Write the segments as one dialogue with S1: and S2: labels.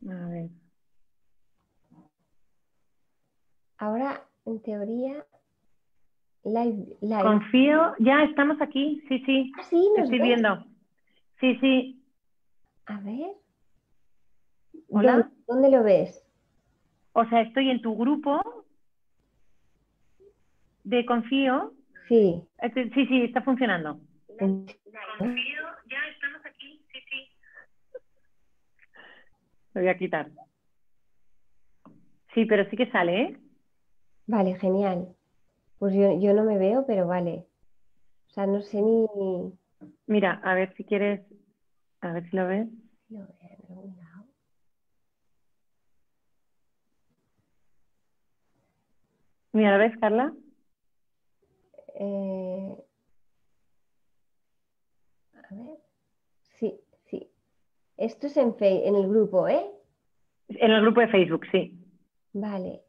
S1: A ver.
S2: Ahora, en teoría, live.
S1: Confío, ya estamos aquí, sí, sí,
S2: Ah, sí,
S1: te
S2: ¿nos
S1: estoy
S2: ves?
S1: viendo. Sí, sí,
S2: A ver, ¿dónde,
S1: hola.
S2: dónde lo ves?
S1: O sea, estoy en tu grupo de Confío.
S2: Sí.
S1: Sí, sí, está funcionando.
S2: en-
S1: Confío, ya estamos aquí, sí, sí. Lo voy a quitar. Sí, pero sí que sale, ¿eh?
S2: Vale, genial. Pues yo no me veo, pero vale. O sea, no sé ni...
S1: Mira, a ver si quieres, a ver si lo ves.
S2: Lo veo en algún lado.
S1: Mira, ¿lo ves, Carla?
S2: Eh, a ver. Sí, sí. Esto es en el grupo, ¿eh?
S1: En el grupo de Facebook, sí.
S2: Vale.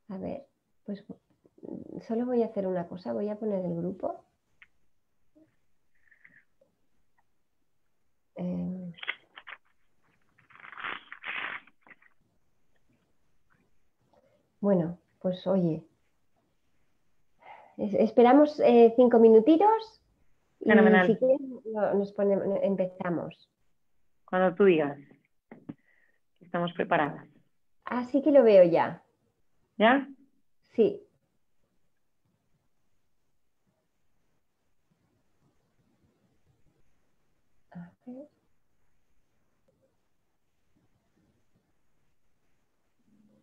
S2: A ver. Pues solo voy a hacer una cosa. Voy a poner el grupo. Eh, bueno, pues oye. Esperamos 5 minutitos y
S1: Fenomenal.
S2: si quieres nos ponemos, empezamos.
S1: Cuando tú digas que estamos preparadas.
S2: Así que lo veo ya.
S1: ¿Ya?
S2: Sí. A ver.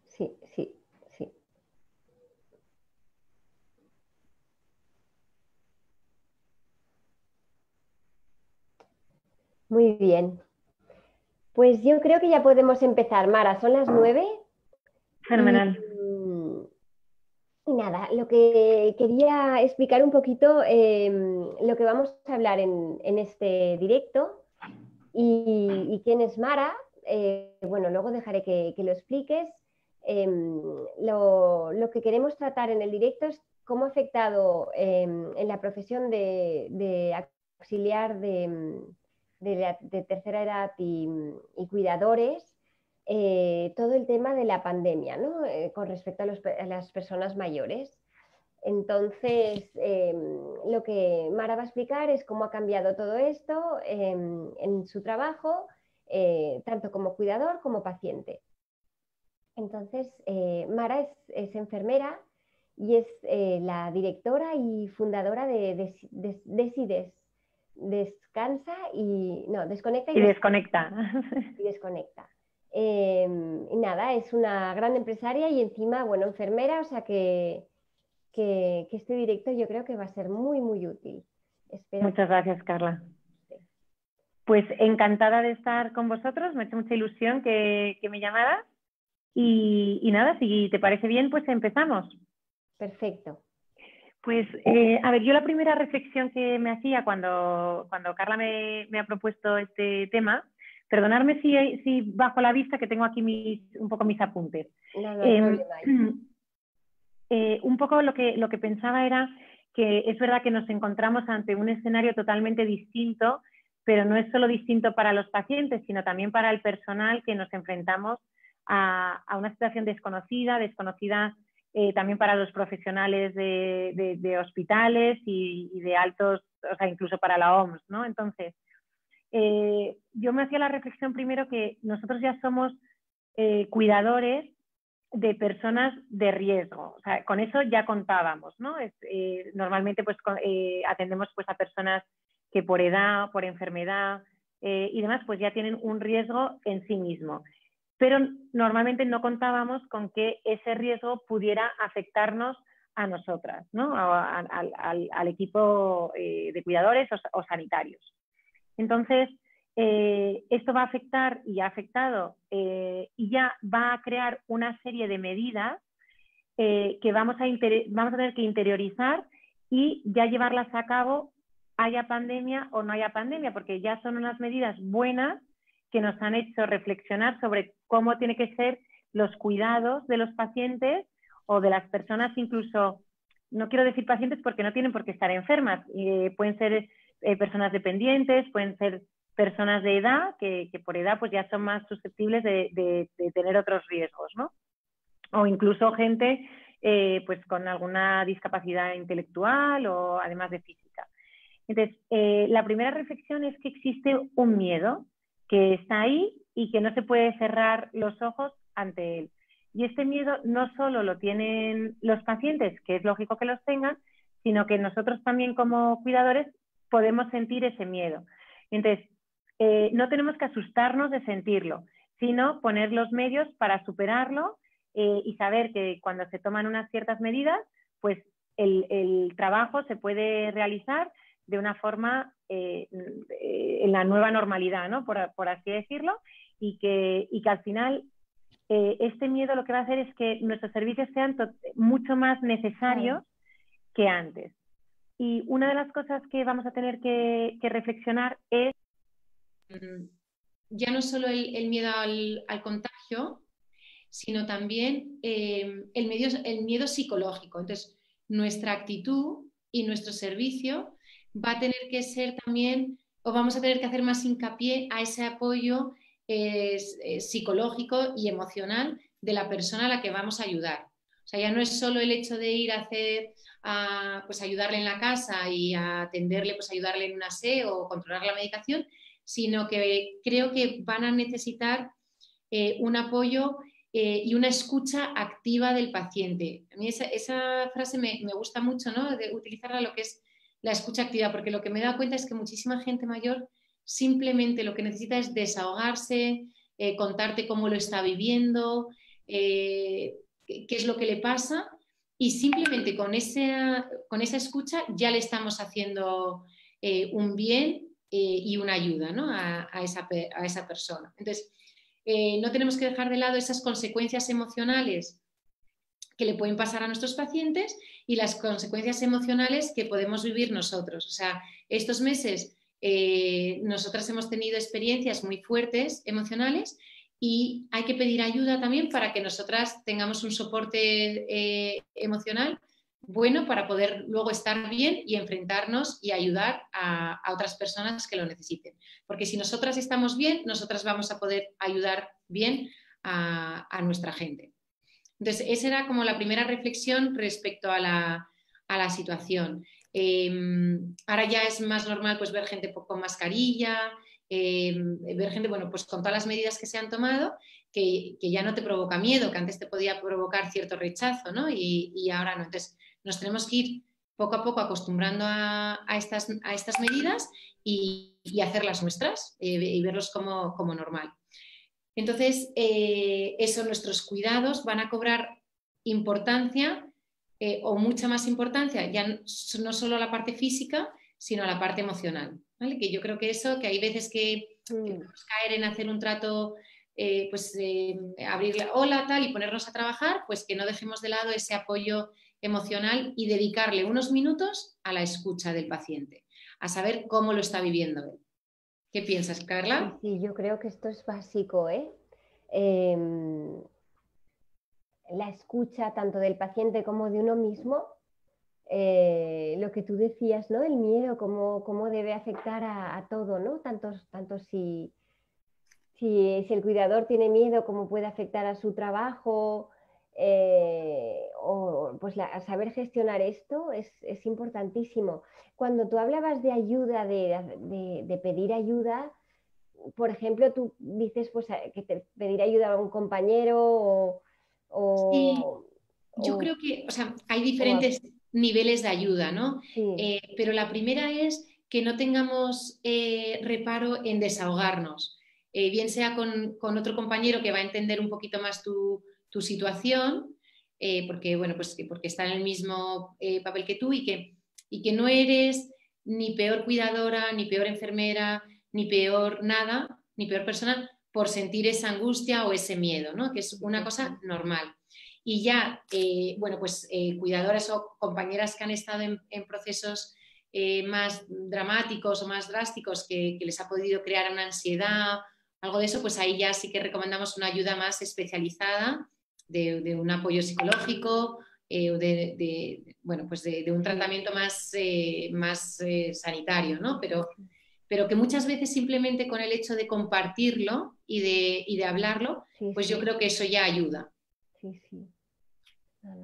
S2: Sí, sí, sí. Muy bien. Pues yo creo que ya podemos empezar, Mara. Son las 9 y,
S1: Fenomenal.
S2: y nada, lo que quería explicar un poquito lo que vamos a hablar en este directo y quién es Mara. Bueno, luego dejaré que lo expliques. Lo que queremos tratar en el directo es cómo ha afectado en la profesión de auxiliar de tercera edad y cuidadores, todo el tema de la pandemia, ¿no? Con respecto a las personas mayores. Entonces, lo que Mara va a explicar es cómo ha cambiado todo esto en su trabajo, tanto como cuidador como paciente. Entonces, Mara es enfermera y es la directora y fundadora de Decides. Descansa y... No, desconecta
S1: Y desconecta.
S2: y desconecta. Y nada, es una gran empresaria y encima, bueno, enfermera, o sea que este directo yo creo que va a ser muy, muy útil. Espero
S1: Muchas gracias, Carla.
S2: que...
S1: Pues encantada de estar con vosotros. Me ha hecho mucha ilusión que me llamaras. Y nada, si te parece bien, pues empezamos.
S2: Perfecto.
S1: Pues, a ver, yo la primera reflexión que me hacía cuando Carla me ha propuesto este tema, perdonadme si bajo la vista, que tengo aquí un poco mis apuntes.
S2: No, no hay
S1: Eh,
S2: problema.
S1: un poco lo que pensaba era que es verdad que nos encontramos ante un escenario totalmente distinto, pero no es solo distinto para los pacientes, sino también para el personal, que nos enfrentamos a una situación desconocida también para los profesionales de hospitales y de altos, o sea, incluso para la OMS, ¿no? Entonces, yo me hacía la reflexión primero que nosotros ya somos cuidadores de personas de riesgo. O sea, con eso ya contábamos, ¿no? Normalmente pues atendemos pues a personas que por edad, por enfermedad y demás, pues ya tienen un riesgo en sí mismo. Pero normalmente no contábamos con que ese riesgo pudiera afectarnos a nosotras, ¿no? Al equipo de cuidadores o sanitarios. Entonces, esto va a afectar y ha afectado y ya va a crear una serie de medidas que vamos a tener que interiorizar y ya llevarlas a cabo, haya pandemia o no haya pandemia, porque ya son unas medidas buenas que nos han hecho reflexionar sobre cómo tiene que ser los cuidados de los pacientes o de las personas, incluso, no quiero decir pacientes porque no tienen por qué estar enfermas, pueden ser personas dependientes, pueden ser personas de edad que por edad pues ya son más susceptibles de tener otros riesgos, ¿no? O incluso gente pues con alguna discapacidad intelectual o además de física. Entonces, la primera reflexión es que existe un miedo que está ahí y que no se puede cerrar los ojos ante él. Y este miedo no solo lo tienen los pacientes, que es lógico que los tengan, sino que nosotros también como cuidadores podemos sentir ese miedo. Entonces, no tenemos que asustarnos de sentirlo, sino poner los medios para superarlo y saber que cuando se toman unas ciertas medidas, pues el trabajo se puede realizar de una forma en la nueva normalidad, ¿no? por así decirlo, y que al final este miedo lo que va a hacer es que nuestros servicios sean mucho más necesarios que antes. Y una de las cosas que vamos a tener que reflexionar es
S3: ya no solo el miedo al contagio, sino también el miedo psicológico. Entonces, nuestra actitud y nuestro servicio va a tener que ser también, o vamos a tener que hacer más hincapié a ese apoyo psicológico y emocional de la persona a la que vamos a ayudar. O sea, ya no es solo el hecho de ir a hacer, pues ayudarle en la casa y a atenderle, pues ayudarle en un aseo o controlar la medicación, sino que creo que van a necesitar un apoyo y una escucha activa del paciente. A mí esa frase me gusta mucho, ¿no? De utilizarla lo que es la escucha activa, porque lo que me he dado cuenta es que muchísima gente mayor simplemente lo que necesita es desahogarse, contarte cómo lo está viviendo, qué es lo que le pasa, y simplemente con esa escucha ya le estamos haciendo un bien y una ayuda, ¿no? a esa persona. Entonces, no tenemos que dejar de lado esas consecuencias emocionales que le pueden pasar a nuestros pacientes y las consecuencias emocionales que podemos vivir nosotros. O sea, estos meses nosotras hemos tenido experiencias muy fuertes emocionales y hay que pedir ayuda también para que nosotras tengamos un soporte emocional bueno para poder luego estar bien y enfrentarnos y ayudar a otras personas que lo necesiten. Porque si nosotras estamos bien, nosotras vamos a poder ayudar bien a nuestra gente. Entonces, esa era como la primera reflexión respecto a la situación. Ahora ya es más normal pues, ver gente con mascarilla, ver gente, bueno, pues con todas las medidas que se han tomado, que ya no te provoca miedo, que antes te podía provocar cierto rechazo, ¿no? Y ahora no. Entonces, nos tenemos que ir poco a poco acostumbrando a estas medidas y hacerlas nuestras y verlos como normal. Entonces, nuestros cuidados van a cobrar importancia o mucha más importancia, ya no solo la parte física, sino la parte emocional, ¿vale? Que yo creo que hay veces que podemos caer en hacer un trato, abrirle hola, tal, y ponernos a trabajar, pues que no dejemos de lado ese apoyo emocional y dedicarle unos minutos a la escucha del paciente, a saber cómo lo está viviendo él. ¿Qué piensas, Carla?
S2: Sí, yo creo que esto es básico, la escucha tanto del paciente como de uno mismo, lo que tú decías, ¿no? El miedo, cómo debe afectar a todo, ¿no? Tanto si el cuidador tiene miedo, cómo puede afectar a su trabajo, o pues saber gestionar esto es importantísimo. Cuando tú hablabas de ayuda, de pedir ayuda, por ejemplo, tú dices pues, que pedir ayuda a un compañero
S3: Sí, yo creo que, o sea, hay diferentes niveles de ayuda, ¿no?
S2: Sí.
S3: Pero la primera es que no tengamos reparo en desahogarnos, bien sea con otro compañero que va a entender un poquito más tu situación, porque, bueno, pues porque está en el mismo papel que tú y que no eres ni peor cuidadora, ni peor enfermera, ni peor nada, ni peor persona por sentir esa angustia o ese miedo, ¿no? Que es una cosa normal. Y ya, bueno, pues cuidadoras o compañeras que han estado en procesos más dramáticos o más drásticos que les ha podido crear una ansiedad, algo de eso, pues ahí ya sí que recomendamos una ayuda más especializada de un apoyo psicológico o bueno, pues de un tratamiento más sanitario, ¿no? Pero pero que muchas veces simplemente con el hecho de compartirlo y de hablarlo,
S2: Sí,
S3: pues
S2: sí.
S3: yo creo que eso ya ayuda.
S2: Sí, sí.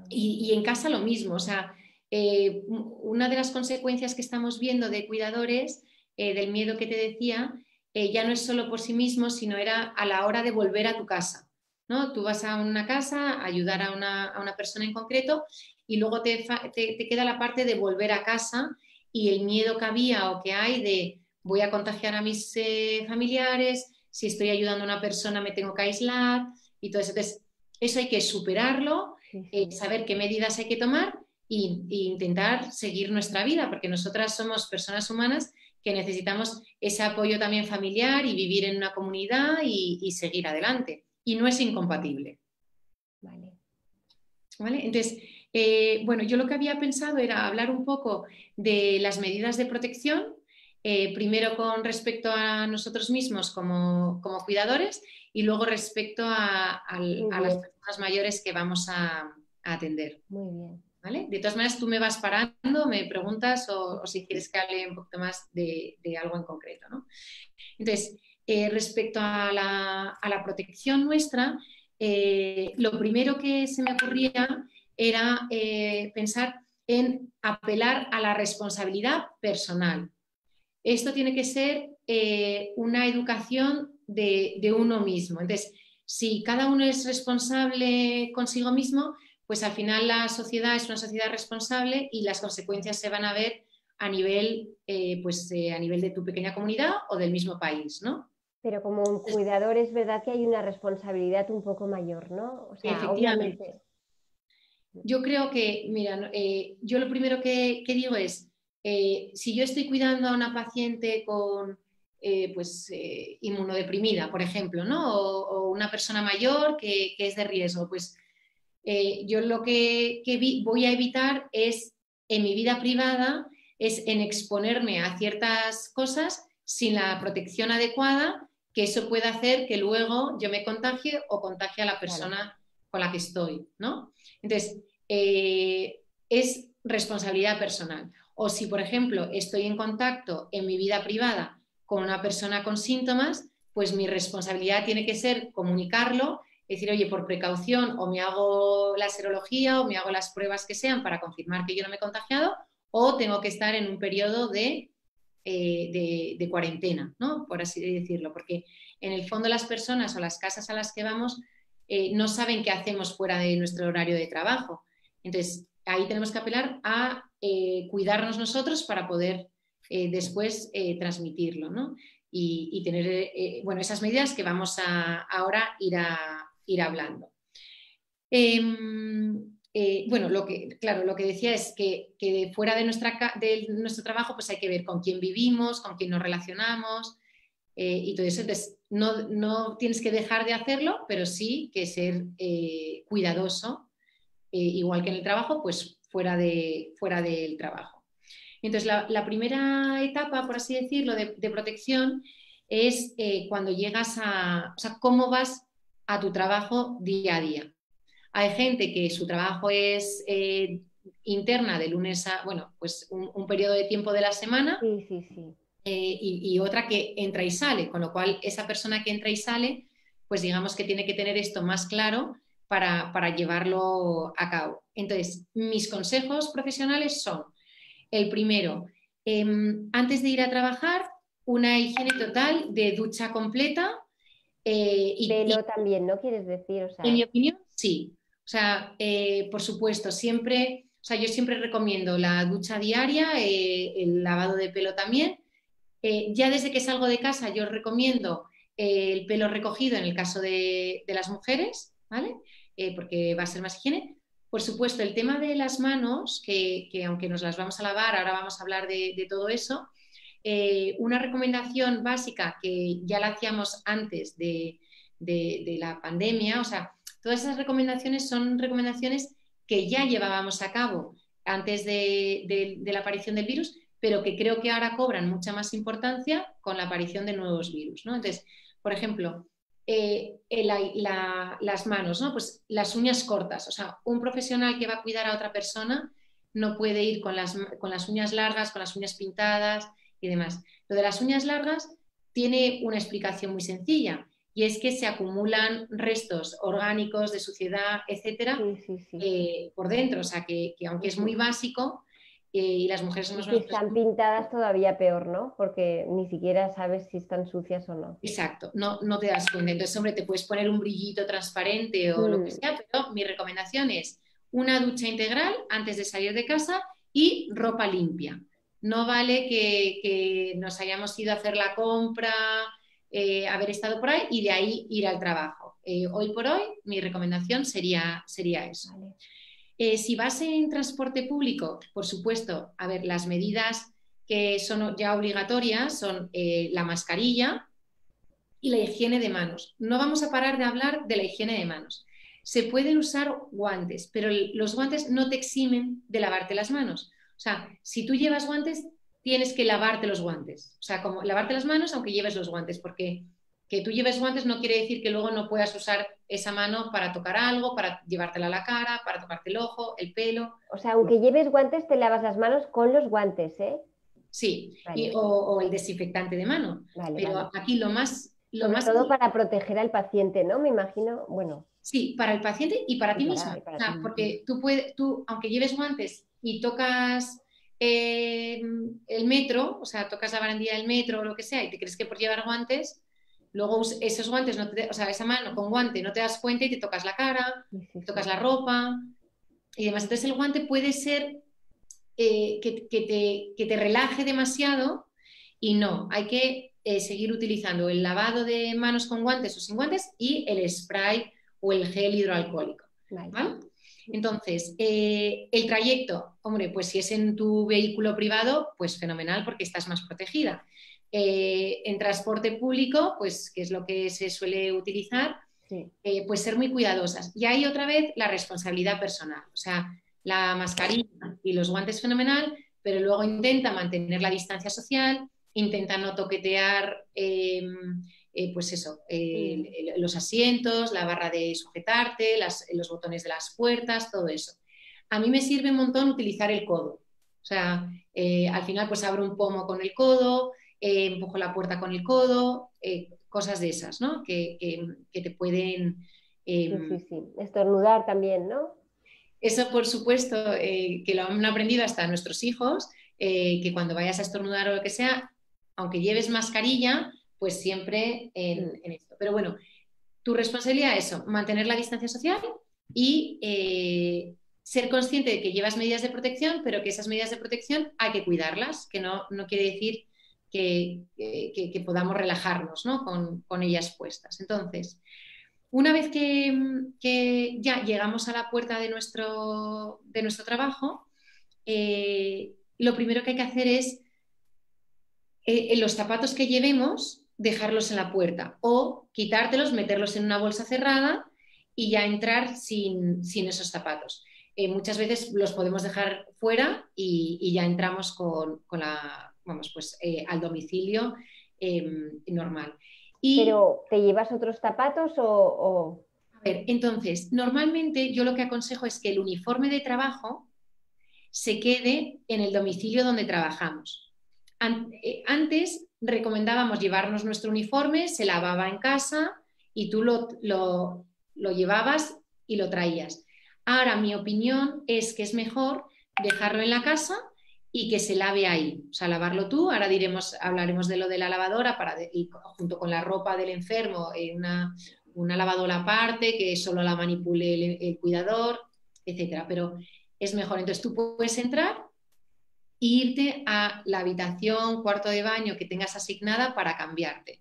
S3: Y en casa lo mismo, o sea, una de las consecuencias que estamos viendo de cuidadores, del miedo que te decía, ya no es solo por sí mismo, sino era a la hora de volver a tu casa, ¿no? Tú vas a una casa a ayudar a una persona en concreto y luego te queda la parte de volver a casa y el miedo que había o que hay de voy a contagiar a mis familiares, si estoy ayudando a una persona me tengo que aislar y todo eso. Entonces, eso hay que superarlo,
S2: Sí, sí.
S3: saber qué medidas hay que tomar e intentar seguir nuestra vida, porque nosotras somos personas humanas que necesitamos ese apoyo también familiar y vivir en una comunidad y seguir adelante. Y no es incompatible.
S2: Vale.
S3: ¿Vale? Entonces, bueno, yo lo que había pensado era hablar un poco de las medidas de protección, primero con respecto a nosotros mismos como cuidadores y luego respecto a las personas mayores que vamos a atender.
S2: Muy bien.
S3: ¿Vale? De todas maneras, tú me vas parando, me preguntas o si quieres que hable un poquito más de algo en concreto, ¿no? Entonces, respecto a la protección nuestra, lo primero que se me ocurría era pensar en apelar a la responsabilidad personal. Esto tiene que ser una educación de uno mismo. Entonces, si cada uno es responsable consigo mismo, pues al final la sociedad es una sociedad responsable y las consecuencias se van a ver a nivel, a nivel de tu pequeña comunidad o del mismo país, ¿no?
S2: Pero como un cuidador es verdad que hay una responsabilidad un poco mayor, ¿no? O sea,
S3: Efectivamente.
S2: obviamente.
S3: Yo creo que, mira, yo lo primero que digo es, si yo estoy cuidando a una paciente con inmunodeprimida, por ejemplo, ¿no? O una persona mayor que es de riesgo, pues yo lo que voy a evitar es en mi vida privada, es en exponerme a ciertas cosas sin la protección adecuada, que eso puede hacer que luego yo me contagie o contagie a la persona con la que estoy, ¿no? Entonces, es responsabilidad personal. O si, por ejemplo, estoy en contacto en mi vida privada con una persona con síntomas, pues mi responsabilidad tiene que ser comunicarlo, decir, oye, por precaución o me hago la serología o me hago las pruebas que sean para confirmar que yo no me he contagiado o tengo que estar en un periodo de cuarentena, ¿no? Por así decirlo, porque en el fondo las personas o las casas a las que vamos no saben qué hacemos fuera de nuestro horario de trabajo. Entonces, ahí tenemos que apelar a cuidarnos nosotros para poder después transmitirlo, ¿no? Y tener, bueno, esas medidas que vamos a ahora ir hablando. Bueno, lo que decía es que fuera de nuestro trabajo pues hay que ver con quién vivimos, con quién nos relacionamos y todo eso. Entonces, no tienes que dejar de hacerlo, pero sí que ser cuidadoso, igual que en el trabajo, pues fuera del trabajo. Entonces, la primera etapa, por así decirlo, de protección es cuando llegas o sea, cómo vas a tu trabajo día a día. Hay gente que su trabajo es interna de lunes a, bueno, pues un periodo de tiempo de la semana.
S2: Sí, sí, sí.
S3: Y otra que entra y sale, con lo cual esa persona que entra y sale, pues digamos que tiene que tener esto más claro para llevarlo a cabo. Entonces, mis consejos profesionales son, el primero, antes de ir a trabajar, una higiene total de ducha completa.
S2: Pelo también, ¿no quieres decir? O sea,
S3: En mi opinión, sí. O sea, por supuesto, siempre, o sea, yo siempre recomiendo la ducha diaria, el lavado de pelo también. Ya desde que salgo de casa yo recomiendo el pelo recogido en el caso de las mujeres, ¿vale? Porque va a ser más higiene. Por supuesto, el tema de las manos, que aunque nos las vamos a lavar, ahora vamos a hablar de todo eso. Una recomendación básica que ya la hacíamos antes de la pandemia, o sea, todas esas recomendaciones son recomendaciones que ya llevábamos a cabo antes de la aparición del virus, pero que creo que ahora cobran mucha más importancia con la aparición de nuevos virus, ¿no? Entonces, por ejemplo, las manos, ¿no? Pues las uñas cortas, o sea, un profesional que va a cuidar a otra persona no puede ir con las uñas largas, con las uñas pintadas y demás. Lo de las uñas largas tiene una explicación muy sencilla, y es que se acumulan restos orgánicos de suciedad, etcétera, por dentro. O sea, que aunque es muy básico, y las mujeres somos
S2: si están pintadas todavía peor, ¿no? Porque ni siquiera sabes si están sucias o no.
S3: Exacto, no te das cuenta. Entonces, hombre, te puedes poner un brillito transparente o lo que sea, pero mi recomendación es una ducha integral antes de salir de casa y ropa limpia. No vale que nos hayamos ido a hacer la compra, haber estado por ahí y de ahí ir al trabajo. Hoy por hoy, mi recomendación sería eso.
S2: Vale.
S3: Si vas en transporte público, por supuesto, a ver, las medidas que son ya obligatorias son la mascarilla y la higiene de manos. No vamos a parar de hablar de la higiene de manos. Se pueden usar guantes, pero los guantes no te eximen de lavarte las manos. O sea, si tú llevas guantes, tienes que lavarte los guantes. O sea, como lavarte las manos aunque lleves los guantes, porque que tú lleves guantes no quiere decir que luego no puedas usar esa mano para tocar algo, para llevártela a la cara, para tocarte el ojo, el pelo.
S2: O sea, aunque lleves guantes, te lavas las manos con los guantes, ¿eh?
S3: Sí, vale. o el desinfectante de mano.
S2: Vale,
S3: pero
S2: vale.
S3: aquí lo más...
S2: Sobre todo para proteger al paciente, ¿no? Me imagino, bueno.
S3: Sí, para el paciente y para ti misma. Porque tú, aunque lleves guantes y tocas el metro, o sea, tocas la barandilla del metro o lo que sea, y te crees que por llevar guantes, luego esos guantes, o sea, esa mano con guante no te das cuenta y te tocas la cara, te tocas la ropa y demás. Entonces el guante puede ser que te relaje demasiado y no, hay que seguir utilizando el lavado de manos con guantes o sin guantes y el spray o el gel hidroalcohólico. ¿Vale? Entonces, el trayecto, hombre, pues si es en tu vehículo privado, pues fenomenal porque estás más protegida. En transporte público, pues que es lo que se suele utilizar, pues ser muy cuidadosas. Y ahí otra vez la responsabilidad personal. O sea, la mascarilla y los guantes fenomenal, pero luego intenta mantener la distancia social, intenta no toquetear pues eso, los asientos, la barra de sujetarte, los botones de las puertas, todo eso. A mí me sirve un montón utilizar el codo. O sea, al final pues abro un pomo con el codo, empujo la puerta con el codo, cosas de esas, ¿no? Que te pueden...
S2: sí. Estornudar también, ¿no?
S3: Eso, por supuesto, que lo han aprendido hasta nuestros hijos, que cuando vayas a estornudar o lo que sea, aunque lleves mascarilla, pues siempre en esto. Pero bueno, tu responsabilidad es eso, mantener la distancia social y ser consciente de que llevas medidas de protección, pero que esas medidas de protección hay que cuidarlas, que no quiere decir que podamos relajarnos, ¿no? con ellas puestas. Entonces, una vez que ya llegamos a la puerta de nuestro trabajo, lo primero que hay que hacer es los zapatos que llevemos, dejarlos en la puerta o quitártelos, meterlos en una bolsa cerrada y ya entrar sin esos zapatos. Muchas veces los podemos dejar fuera y ya entramos al domicilio normal.
S2: ¿Pero te llevas otros zapatos o...?
S3: A ver, entonces, normalmente yo lo que aconsejo es que el uniforme de trabajo se quede en el domicilio donde trabajamos. Antes recomendábamos llevarnos nuestro uniforme, se lavaba en casa y tú lo llevabas y lo traías. Ahora mi opinión es que es mejor dejarlo en la casa y que se lave ahí, o sea, lavarlo tú. Ahora hablaremos de lo de la lavadora y junto con la ropa del enfermo, una lavadora aparte que solo la manipule el cuidador, etcétera. Pero es mejor. Entonces tú puedes entrar e irte a la habitación, cuarto de baño que tengas asignada para cambiarte,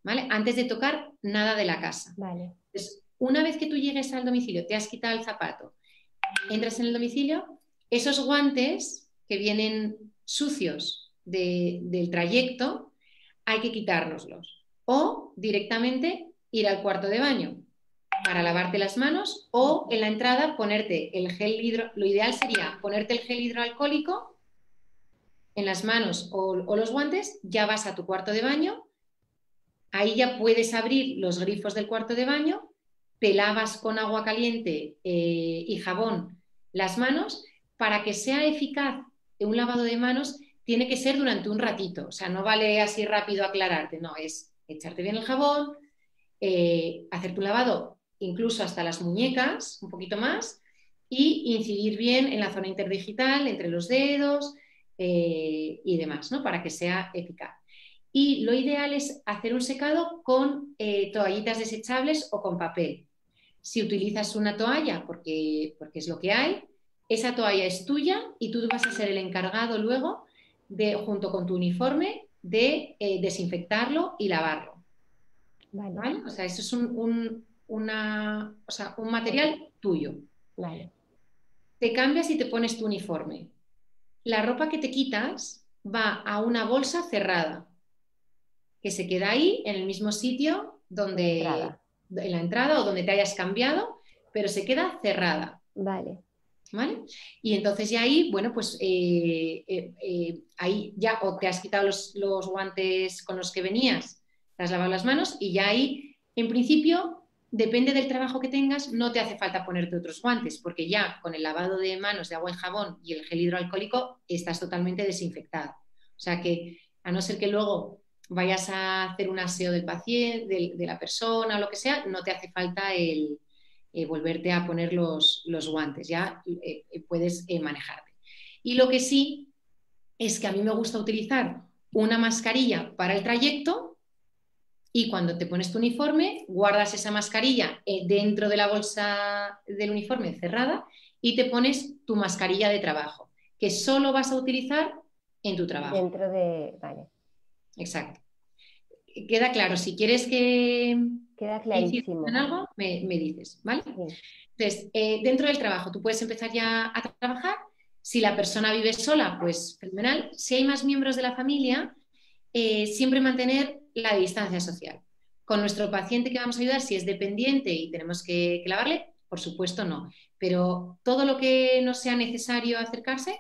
S3: ¿vale? Antes de tocar nada de la casa.
S2: Vale.
S3: Entonces, una vez que tú llegues al domicilio, te has quitado el zapato, entras en el domicilio, esos guantes que vienen sucios del trayecto, hay que quitárnoslos. O directamente ir al cuarto de baño para lavarte las manos o en la entrada ponerte el gel lo ideal sería ponerte el gel hidroalcohólico en las manos o los guantes, ya vas a tu cuarto de baño, ahí ya puedes abrir los grifos del cuarto de baño, te lavas con agua caliente y jabón las manos. Para que sea eficaz un lavado de manos, tiene que ser durante un ratito. O sea, no vale así rápido aclararte, no, es echarte bien el jabón, hacer tu lavado incluso hasta las muñecas, un poquito más, y incidir bien en la zona interdigital, entre los dedos y demás, ¿no? Para que sea eficaz. Y lo ideal es hacer un secado con toallitas desechables o con papel. Si utilizas una toalla, porque es lo que hay, esa toalla es tuya y tú vas a ser el encargado luego, junto con tu uniforme, de desinfectarlo y lavarlo.
S2: Vale.
S3: ¿Vale? O sea, eso es un material tuyo.
S2: Vale.
S3: Te cambias y te pones tu uniforme. La ropa que te quitas va a una bolsa cerrada, que se queda ahí, en el mismo sitio en la entrada o donde te hayas cambiado, pero se queda cerrada.
S2: Vale.
S3: ¿Vale? Y entonces ya ahí, bueno, pues ahí ya o te has quitado los guantes con los que venías, te has lavado las manos y ya ahí, en principio, depende del trabajo que tengas, no te hace falta ponerte otros guantes, porque ya con el lavado de manos de agua y jabón y el gel hidroalcohólico estás totalmente desinfectado. O sea que, a no ser que luego vayas a hacer un aseo del paciente, de la persona o lo que sea, no te hace falta volverte a poner los guantes, ya puedes manejarte. Y lo que sí es que a mí me gusta utilizar una mascarilla para el trayecto y cuando te pones tu uniforme, guardas esa mascarilla dentro de la bolsa del uniforme cerrada y te pones tu mascarilla de trabajo, que solo vas a utilizar en tu trabajo.
S2: Dentro de... Vale.
S3: Exacto. Queda claro, si quieres que...
S2: Queda clarísimo.
S3: En algo, me dices, ¿vale?
S2: Sí.
S3: Entonces, dentro del trabajo, tú puedes empezar ya a trabajar. Si la persona vive sola, pues fenomenal. Si hay más miembros de la familia, siempre mantener la distancia social. Con nuestro paciente que vamos a ayudar, si es dependiente y tenemos que lavarle, por supuesto no. Pero todo lo que no sea necesario acercarse,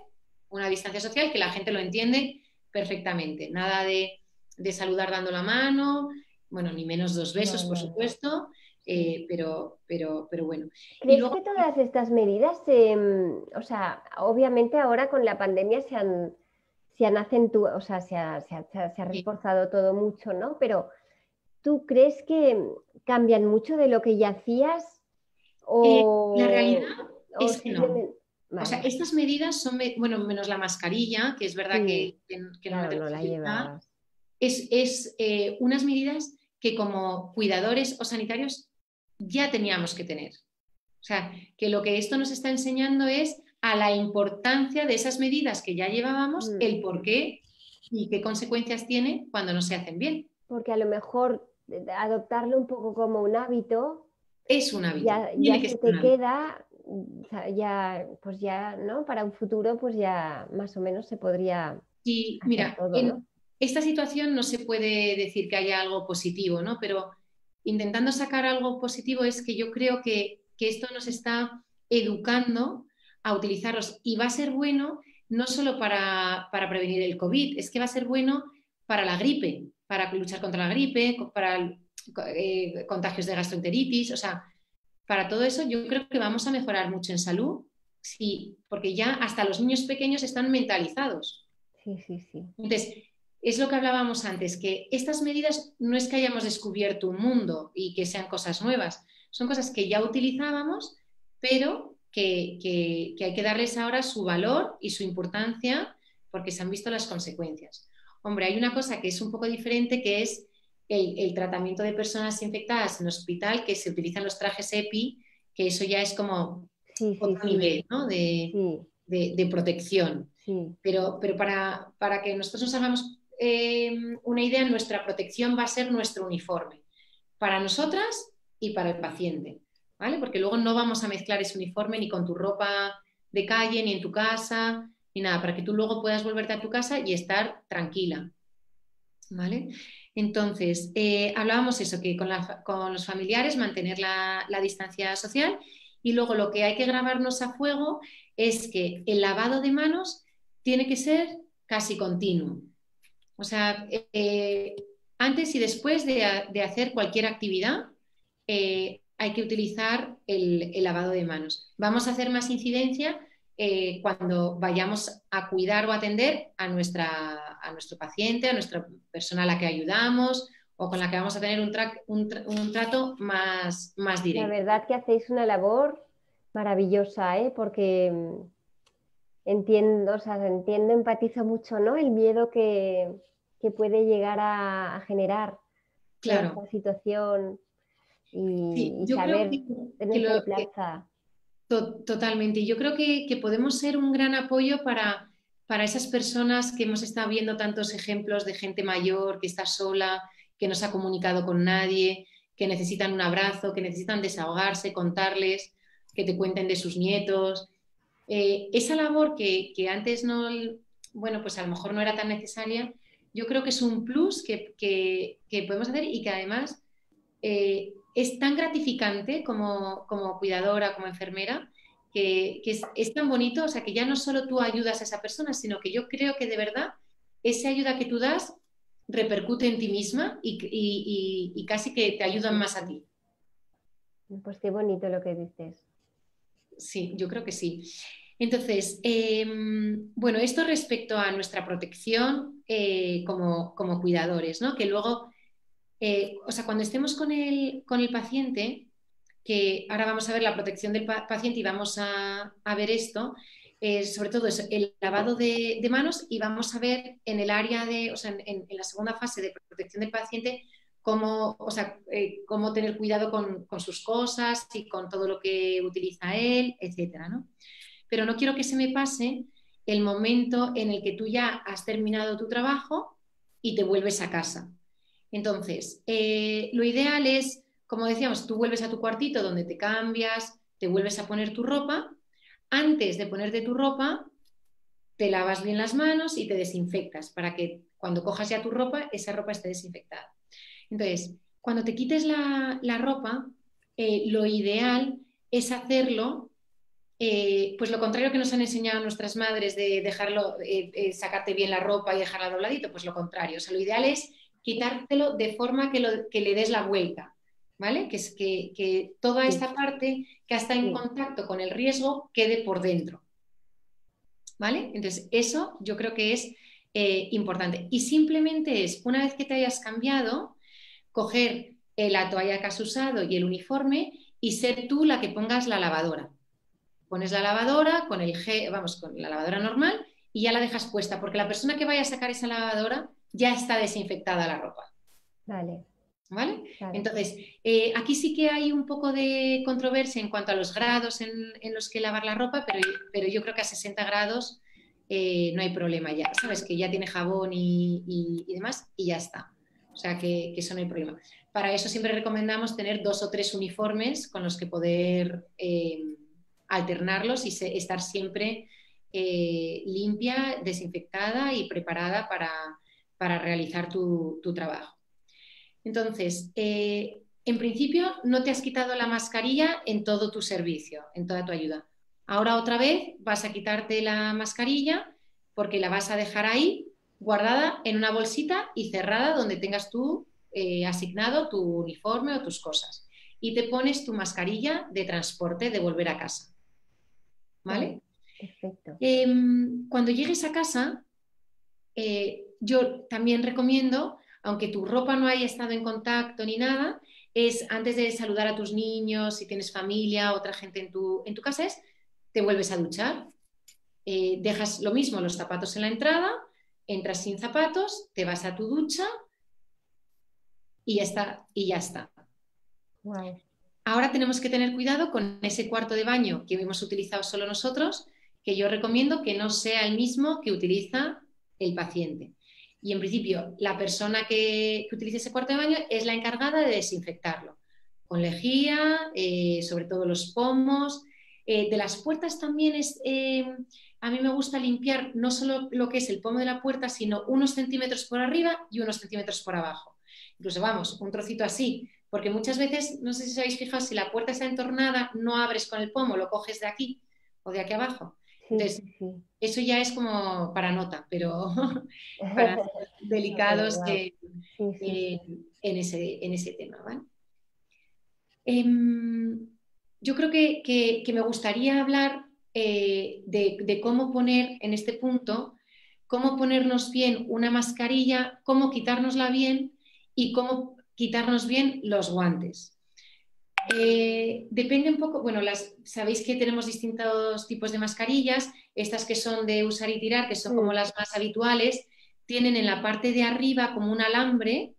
S3: una distancia social, que la gente lo entiende perfectamente. Nada de saludar dando la mano, bueno, ni menos 2 besos, por supuesto, pero bueno.
S2: ¿Crees que todas estas medidas, o sea, obviamente ahora con la pandemia se han acentuado, o sea, se ha reforzado todo mucho, ¿no? Pero ¿tú crees que cambian mucho de lo que ya hacías?
S3: La realidad es que no.
S2: Vale.
S3: O sea, estas medidas son, bueno, menos la mascarilla, que es verdad que
S2: claro, no la llevabas.
S3: Es unas medidas que como cuidadores o sanitarios ya teníamos que tener. O sea, que lo que esto nos está enseñando es a la importancia de esas medidas que ya llevábamos, el por qué y qué consecuencias tiene cuando no se hacen bien.
S2: Porque a lo mejor adoptarlo un poco como un hábito.
S3: Es un hábito.
S2: Ya se te queda, ya, pues ya, ¿no? Para un futuro, pues ya más o menos se podría.
S3: Y mira,
S2: todo, ¿no?
S3: Esta situación no se puede decir que haya algo positivo, ¿no? Pero intentando sacar algo positivo es que yo creo que esto nos está educando a utilizarlos y va a ser bueno no solo para prevenir el COVID, es que va a ser bueno para la gripe, para luchar contra la gripe, para contagios de gastroenteritis, o sea, para todo eso yo creo que vamos a mejorar mucho en salud, sí, porque ya hasta los niños pequeños están mentalizados.
S2: Sí.
S3: Entonces, es lo que hablábamos antes, que estas medidas no es que hayamos descubierto un mundo y que sean cosas nuevas, son cosas que ya utilizábamos, pero que hay que darles ahora su valor y su importancia porque se han visto las consecuencias. Hombre, hay una cosa que es un poco diferente, que es el tratamiento de personas infectadas en hospital, que se utilizan los trajes EPI, que eso ya es como otro nivel, ¿no? de protección.
S2: Sí.
S3: Pero para que nosotros nos hagamos una idea, nuestra protección va a ser nuestro uniforme, para nosotras y para el paciente, ¿vale? Porque luego no vamos a mezclar ese uniforme ni con tu ropa de calle, ni en tu casa, ni nada, para que tú luego puedas volverte a tu casa y estar tranquila, ¿vale? Entonces, hablábamos eso, que con los familiares mantener la distancia social y luego lo que hay que grabarnos a fuego es que el lavado de manos tiene que ser casi continuo. O sea, antes y después de hacer cualquier actividad hay que utilizar el lavado de manos. Vamos a hacer más incidencia cuando vayamos a cuidar o atender a nuestro paciente, a nuestra persona a la que ayudamos o con la que vamos a tener un trato más
S2: La
S3: directo.
S2: verdad que hacéis una labor maravillosa, ¿eh? Porque entiendo, o sea, entiendo, empatizo mucho, ¿no? El miedo que puede llegar a generar toda
S3: Claro,
S2: esta situación
S3: sí,
S2: y
S3: yo creo
S2: saber
S3: que
S2: tener templanza.
S3: totalmente. Yo creo que podemos ser un gran apoyo para esas personas que hemos estado viendo tantos ejemplos de gente mayor que está sola, que no se ha comunicado con nadie, que necesitan un abrazo, que necesitan desahogarse, contarles, que te cuenten de sus nietos. Esa labor que antes no, bueno, pues a lo mejor no era tan necesaria, yo creo que es un plus que podemos hacer y que además es tan gratificante como cuidadora, como enfermera, que es tan bonito, o sea, que ya no solo tú ayudas a esa persona, sino que yo creo que de verdad esa ayuda que tú das repercute en ti misma y casi que te ayudan más a ti.
S2: Pues qué bonito lo que dices.
S3: Sí, yo creo que sí. Entonces, bueno, esto respecto a nuestra protección como cuidadores, ¿no? Que luego, o sea, cuando estemos con el paciente, que ahora vamos a ver la protección del paciente y vamos a ver esto, sobre todo es el lavado de manos y vamos a ver en el área de, o sea, en la segunda fase de protección del paciente, cómo, o sea, cómo tener cuidado con sus cosas y con todo lo que utiliza él, etcétera, ¿no? Pero no quiero que se me pase el momento en el que tú ya has terminado tu trabajo y te vuelves a casa. Entonces, lo ideal es, como decíamos, tú vuelves a tu cuartito donde te cambias, te vuelves a poner tu ropa. Antes de ponerte tu ropa, te lavas bien las manos y te desinfectas para que cuando cojas ya tu ropa, esa ropa esté desinfectada. Entonces, cuando te quites la ropa, lo ideal es hacerlo pues lo contrario que nos han enseñado nuestras madres de dejarlo, sacarte bien la ropa y dejarla dobladito, pues lo contrario. O sea, lo ideal es quitártelo de forma que le des la vuelta, ¿vale? Que es que toda
S2: Sí,
S3: esta parte que está en
S2: sí.
S3: contacto con el riesgo quede por dentro, ¿vale? Entonces, eso yo creo que es importante. Y simplemente es, una vez que te hayas cambiado, coger la toalla que has usado y el uniforme y ser tú la que pongas la lavadora. Pones la lavadora con vamos, con la lavadora normal y ya la dejas puesta, porque la persona que vaya a sacar esa lavadora ya está desinfectada la ropa.
S2: Vale,
S3: ¿Vale?
S2: claro.
S3: Entonces, aquí sí que hay un poco de controversia en cuanto a los grados en los que lavar la ropa, pero yo creo que a 60 grados no hay problema ya. Sabes que ya tiene jabón y demás y ya está. O sea que eso no hay problema. Para eso siempre recomendamos tener 2 o 3 uniformes con los que poder alternarlos y estar siempre limpia, desinfectada y preparada para realizar tu trabajo. Entonces, en principio no te has quitado la mascarilla en todo tu servicio, en toda tu ayuda. Ahora otra vez vas a quitarte la mascarilla porque la vas a dejar ahí guardada en una bolsita y cerrada donde tengas tú asignado tu uniforme o tus cosas. Y te pones tu mascarilla de transporte de volver a casa.
S2: Vale,
S3: ¿Vale?
S2: perfecto.
S3: Cuando llegues a casa, yo también recomiendo, aunque tu ropa no haya estado en contacto ni nada, es antes de saludar a tus niños, si tienes familia, otra gente en tu casa, te vuelves a duchar, dejas lo mismo, los zapatos en la entrada, entras sin zapatos, te vas a tu ducha y ya está, y ya está.
S2: Wow.
S3: Ahora tenemos que tener cuidado con ese cuarto de baño que hemos utilizado solo nosotros, que yo recomiendo que no sea el mismo que utiliza el paciente. Y en principio, la persona que utilice ese cuarto de baño es la encargada de desinfectarlo, con lejía, sobre todo los pomos. De las puertas también a mí me gusta limpiar no solo lo que es el pomo de la puerta, sino unos centímetros por arriba y unos centímetros por abajo. Incluso, vamos, un trocito así, porque muchas veces, no sé si os habéis fijado, si la puerta está entornada, no abres con el pomo, lo coges de aquí o de aquí abajo.
S2: Sí,
S3: Entonces,
S2: sí, sí.
S3: eso ya es como para nota, pero para ser
S2: Pero
S3: delicados
S2: wow. Sí, sí, sí.
S3: en ese tema, ¿vale? Yo creo que me gustaría hablar de cómo poner en este punto, cómo ponernos bien una mascarilla, cómo quitárnosla bien y cómo quitarnos bien los guantes. Depende un poco, bueno, sabéis que tenemos distintos tipos de mascarillas, estas que son de usar y tirar, que son como las más habituales, tienen en la parte de arriba como un alambre.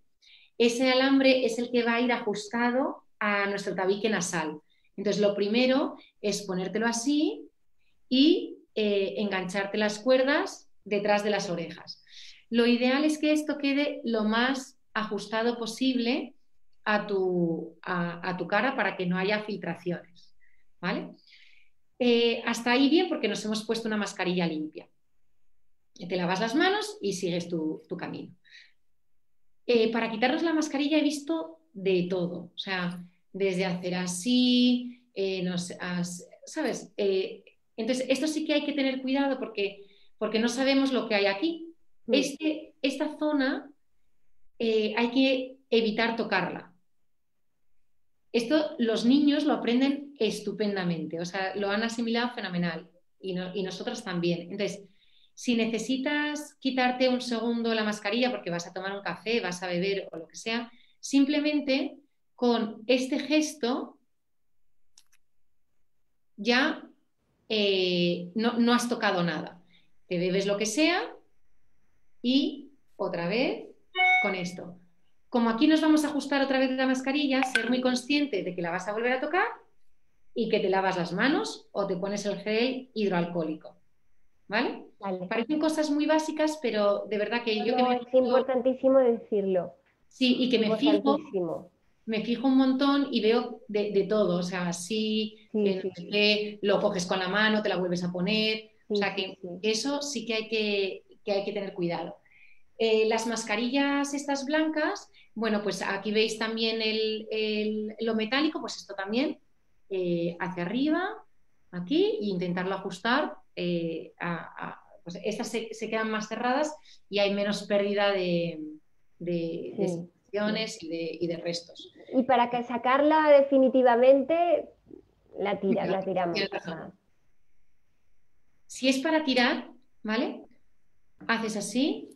S3: Ese alambre es el que va a ir ajustado a nuestro tabique nasal. Entonces, lo primero es ponértelo así y engancharte las cuerdas detrás de las orejas. Lo ideal es que esto quede lo más ajustado posible a tu cara para que no haya filtraciones, ¿vale? Hasta ahí bien, porque nos hemos puesto una mascarilla limpia. Te lavas las manos y sigues tu camino. Para quitarnos la mascarilla he visto de todo, o sea, desde hacer así, ¿sabes? Entonces, esto sí que hay que tener cuidado porque no sabemos lo que hay aquí. Esta zona hay que evitar tocarla. Esto los niños lo aprenden estupendamente, o sea, lo han asimilado fenomenal y nosotros también. Entonces, si necesitas quitarte un segundo la mascarilla porque vas a tomar un café, vas a beber o lo que sea, simplemente con este gesto ya no has tocado nada. Te bebes lo que sea y otra vez con esto. Como aquí nos vamos a ajustar otra vez la mascarilla, ser muy consciente de que la vas a volver a tocar y que te lavas las manos o te pones el gel hidroalcohólico. ¿Vale?
S2: Vale.
S3: Parecen cosas muy básicas, pero de verdad que yo
S2: que es importantísimo decirlo.
S3: Sí, y que me fijo un montón y veo de todo. O sea, lo coges con la mano, te la vuelves a poner. O sea, que eso sí que hay que tener cuidado. Las mascarillas estas blancas, bueno, pues aquí veis también lo metálico, pues esto también hacia arriba, aquí, e intentarlo ajustar. Pues estas se quedan más cerradas y hay menos pérdida de secciones y de restos.
S2: Y para que sacarla definitivamente, la tiramos.
S3: Si es para tirar, ¿vale? Haces así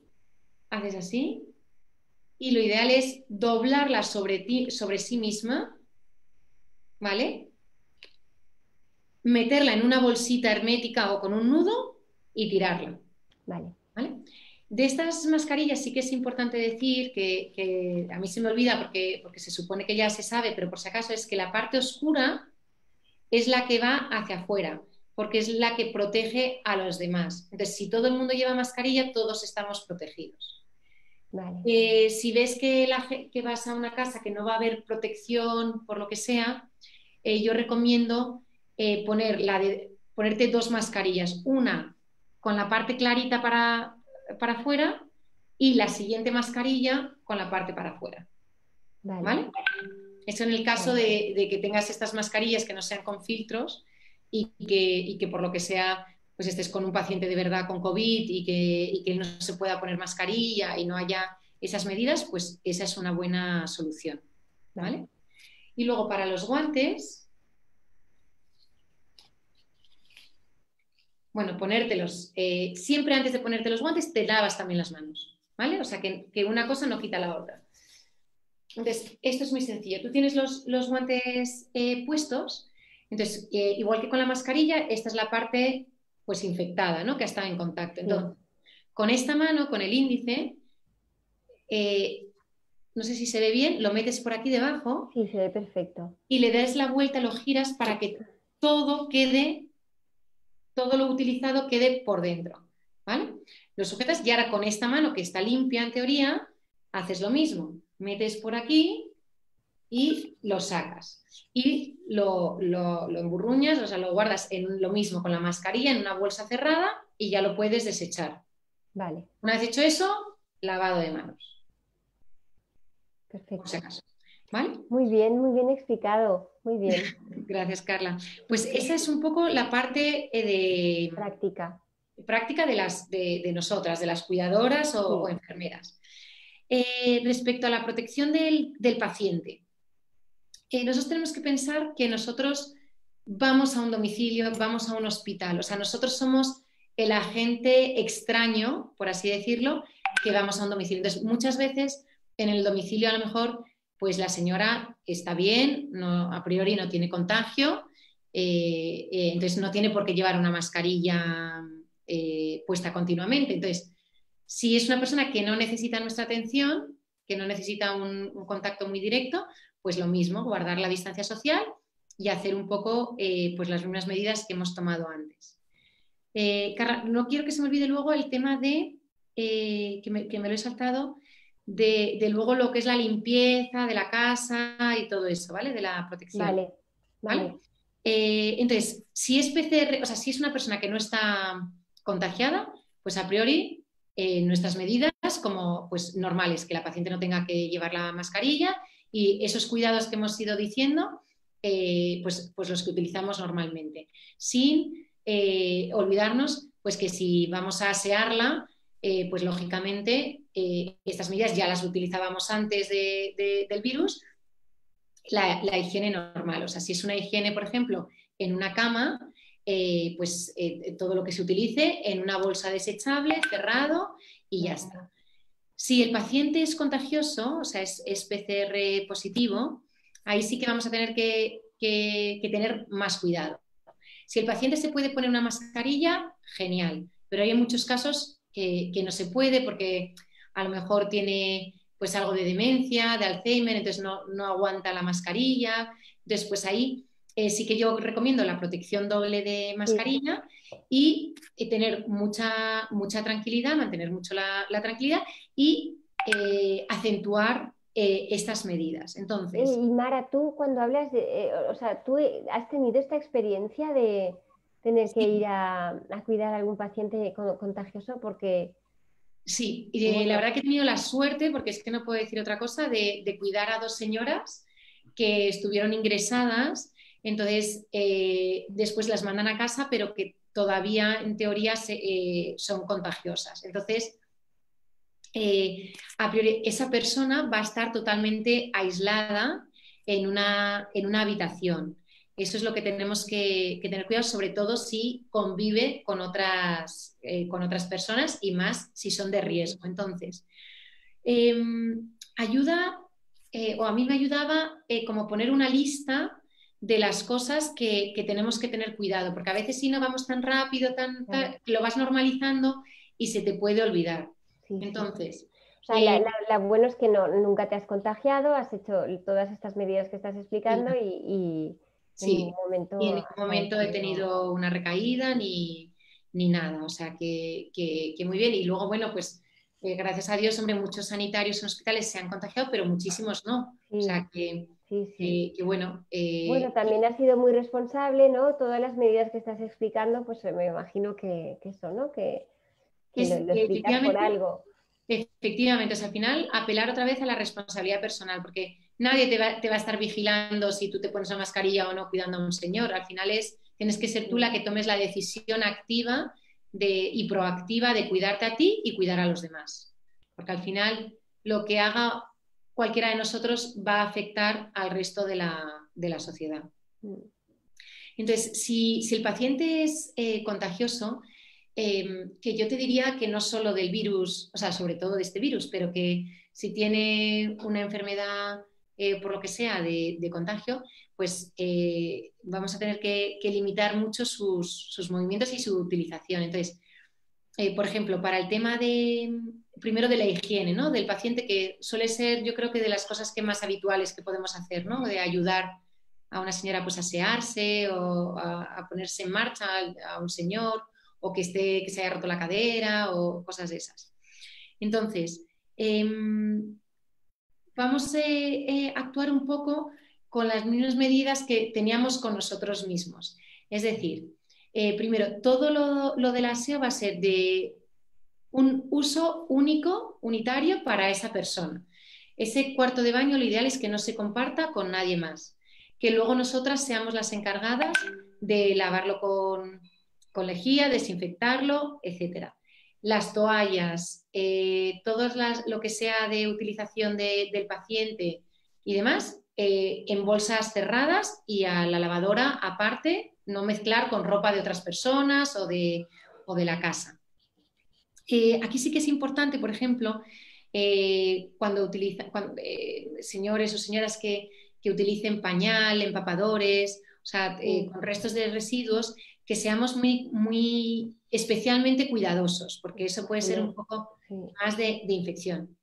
S3: y lo ideal es doblarla sobre sí misma, ¿vale? Meterla en una bolsita hermética o con un nudo y tirarla.
S2: ¿Vale?
S3: De estas mascarillas sí que es importante decir que a mí se me olvida porque se supone que ya se sabe, pero por si acaso es que la parte oscura es la que va hacia afuera, porque es la que protege a los demás. Entonces, si todo el mundo lleva mascarilla, todos estamos protegidos.
S2: Vale.
S3: Si ves que vas a una casa que no va a haber protección por lo que sea, yo recomiendo ponerte dos mascarillas, una con la parte clarita para afuera y la siguiente mascarilla con la parte para afuera. ¿Vale? Eso en el caso de que tengas estas mascarillas que no sean con filtros y que por lo que sea pues estés con un paciente de verdad con COVID y que no se pueda poner mascarilla y no haya esas medidas, pues esa es una buena solución. ¿Vale? Y luego para los guantes, bueno, ponértelos. Siempre antes de ponerte los guantes te lavas también las manos, ¿vale? O sea que una cosa no quita la otra. Entonces, esto es muy sencillo. Tú tienes los guantes puestos, entonces, igual que con la mascarilla, esta es la parte pues infectada, ¿no? Que ha estado en contacto. Entonces, con esta mano, con el índice, no sé si se ve bien, lo metes por aquí debajo.
S2: Sí, se ve perfecto.
S3: Y le das la vuelta, lo giras para que todo lo utilizado quede por dentro, ¿vale? Lo sujetas y ahora con esta mano que está limpia en teoría, haces lo mismo. Metes por aquí y lo sacas. Y lo emburruñas, o sea, lo guardas en lo mismo con la mascarilla en una bolsa cerrada y ya lo puedes desechar.
S2: Vale.
S3: Una vez hecho eso, lavado de manos.
S2: Perfecto.
S3: Por si acaso. ¿Vale?
S2: Muy bien explicado. Muy bien.
S3: Gracias, Carla. Pues esa es un poco la parte de práctica de nosotras, de las cuidadoras o enfermeras. Respecto a la protección del paciente, nosotros tenemos que pensar que nosotros vamos a un domicilio, vamos a un hospital. O sea, nosotros somos el agente extraño, por así decirlo, que vamos a un domicilio. Entonces, muchas veces en el domicilio a lo mejor pues la señora está bien, no, a priori no tiene contagio, entonces no tiene por qué llevar una mascarilla puesta continuamente. Entonces, si es una persona que no necesita nuestra atención, que no necesita un contacto muy directo, pues lo mismo, guardar la distancia social y hacer un poco pues las mismas medidas que hemos tomado antes. Carla, no quiero que se me olvide luego el tema de, que me lo he saltado, de luego lo que es la limpieza de la casa y todo eso, ¿vale? De la protección.
S2: Vale, vale.
S3: ¿Vale? Entonces, si es PCR, o sea, si es una persona que no está contagiada, pues a priori nuestras medidas como pues normales, que la paciente no tenga que llevar la mascarilla y esos cuidados que hemos ido diciendo, pues los que utilizamos normalmente, sin olvidarnos pues que si vamos a asearla, pues lógicamente estas medidas ya las utilizábamos antes del virus, la higiene normal. O sea, si es una higiene, por ejemplo, en una cama, pues todo lo que se utilice en una bolsa desechable, cerrado y ya está. Si el paciente es contagioso, o sea, es PCR positivo, ahí sí que vamos a tener que tener más cuidado. Si el paciente se puede poner una mascarilla, genial, pero hay muchos casos que no se puede porque a lo mejor tiene pues algo de demencia, de Alzheimer, entonces no aguanta la mascarilla. Entonces, pues ahí sí que yo recomiendo la protección doble de mascarilla y tener mucha tranquilidad, mantener mucho la tranquilidad y acentuar estas medidas. Entonces,
S2: y Mara, tú cuando hablas de, o sea, ¿tú has tenido esta experiencia de tener que ir a cuidar a algún paciente contagioso? Porque...
S3: Sí, y la verdad que he tenido la suerte, porque es que no puedo decir otra cosa, de cuidar a 2 señoras que estuvieron ingresadas, entonces después las mandan a casa, pero que todavía en teoría son contagiosas. Entonces, a priori, esa persona va a estar totalmente aislada en una habitación. Eso es lo que tenemos que tener cuidado, sobre todo si convive con otras personas y más si son de riesgo. Entonces, ayuda, o a mí me ayudaba como poner una lista de las cosas que tenemos que tener cuidado, porque a veces si no vamos tan rápido, lo vas normalizando y se te puede olvidar. Sí, entonces...
S2: O sea, lo bueno es que nunca te has contagiado, has hecho todas estas medidas que estás explicando y
S3: sí, en ningún momento he tenido una recaída ni nada, o sea que muy bien. Y luego, bueno, pues gracias a Dios, hombre, muchos sanitarios en hospitales se han contagiado, pero muchísimos no. Sí. O sea que bueno.
S2: Bueno, también has sido muy responsable, ¿no? Todas las medidas que estás explicando, pues me imagino que eso, ¿no? Que lo explicas por algo.
S3: Efectivamente, o sea, al final apelar otra vez a la responsabilidad personal, porque nadie te va a estar vigilando si tú te pones una mascarilla o no cuidando a un señor. Al final tienes que ser tú la que tomes la decisión activa y proactiva de cuidarte a ti y cuidar a los demás. Porque al final lo que haga cualquiera de nosotros va a afectar al resto de la sociedad. Entonces, si el paciente es contagioso, que yo te diría que no solo del virus, o sea, sobre todo de este virus, pero que si tiene una enfermedad, por lo que sea, de contagio, pues vamos a tener que limitar mucho sus movimientos y su utilización. Entonces, por ejemplo, para el tema primero de la higiene, ¿no? Del paciente, que suele ser, yo creo que de las cosas que más habituales que podemos hacer, ¿no? De ayudar a una señora pues a asearse o a ponerse en marcha a un señor, o que se haya roto la cadera o cosas de esas. Entonces, vamos a actuar un poco con las mismas medidas que teníamos con nosotros mismos. Es decir, primero, todo lo del aseo va a ser de un uso único, unitario para esa persona. Ese cuarto de baño lo ideal es que no se comparta con nadie más. Que luego nosotras seamos las encargadas de lavarlo con lejía, desinfectarlo, etc. Las toallas, todo lo que sea de utilización del paciente, y demás, en bolsas cerradas y a la lavadora aparte, no mezclar con ropa de otras personas o de la casa. Aquí sí que es importante, por ejemplo, señores o señoras que utilicen pañal, empapadores, o sea, con restos de residuos, que seamos muy especialmente cuidadosos, porque eso puede ser un poco más de infección.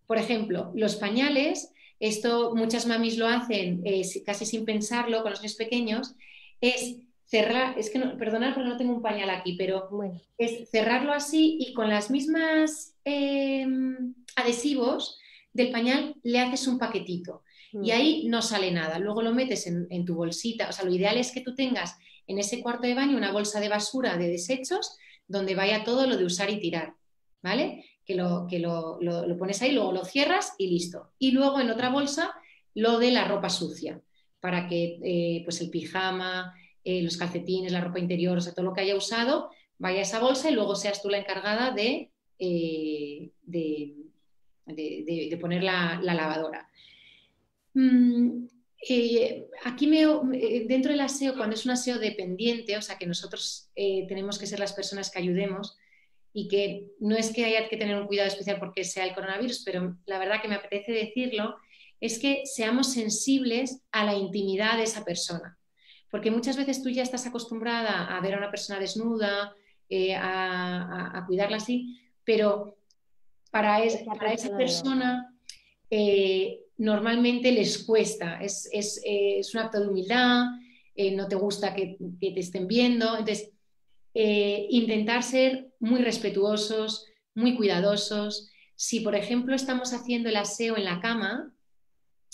S3: Por ejemplo, los pañales, esto muchas mamis lo hacen casi sin pensarlo con los niños pequeños, es cerrar, es que no, perdonad porque no tengo un pañal aquí, pero es cerrarlo así y con las mismas adhesivos del pañal le haces un paquetito y ahí no sale nada. Luego lo metes en tu bolsita. O sea, lo ideal es que tú tengas en ese cuarto de baño una bolsa de basura de desechos donde vaya todo lo de usar y tirar, ¿vale? Que lo pones ahí, luego lo cierras y listo. Y luego en otra bolsa lo de la ropa sucia, para que pues el pijama, los calcetines, la ropa interior, o sea, todo lo que haya usado, vaya a esa bolsa y luego seas tú la encargada de poner la lavadora. Aquí dentro del aseo, cuando es un aseo dependiente, o sea que nosotros tenemos que ser las personas que ayudemos y que no es que haya que tener un cuidado especial porque sea el coronavirus, pero la verdad que me apetece decirlo, es que seamos sensibles a la intimidad de esa persona. Porque muchas veces tú ya estás acostumbrada a ver a una persona desnuda, a cuidarla así, pero para esa persona normalmente les cuesta, es un acto de humildad, no te gusta que te estén viendo, entonces intentar ser muy respetuosos, muy cuidadosos. Si, por ejemplo, estamos haciendo el aseo en la cama,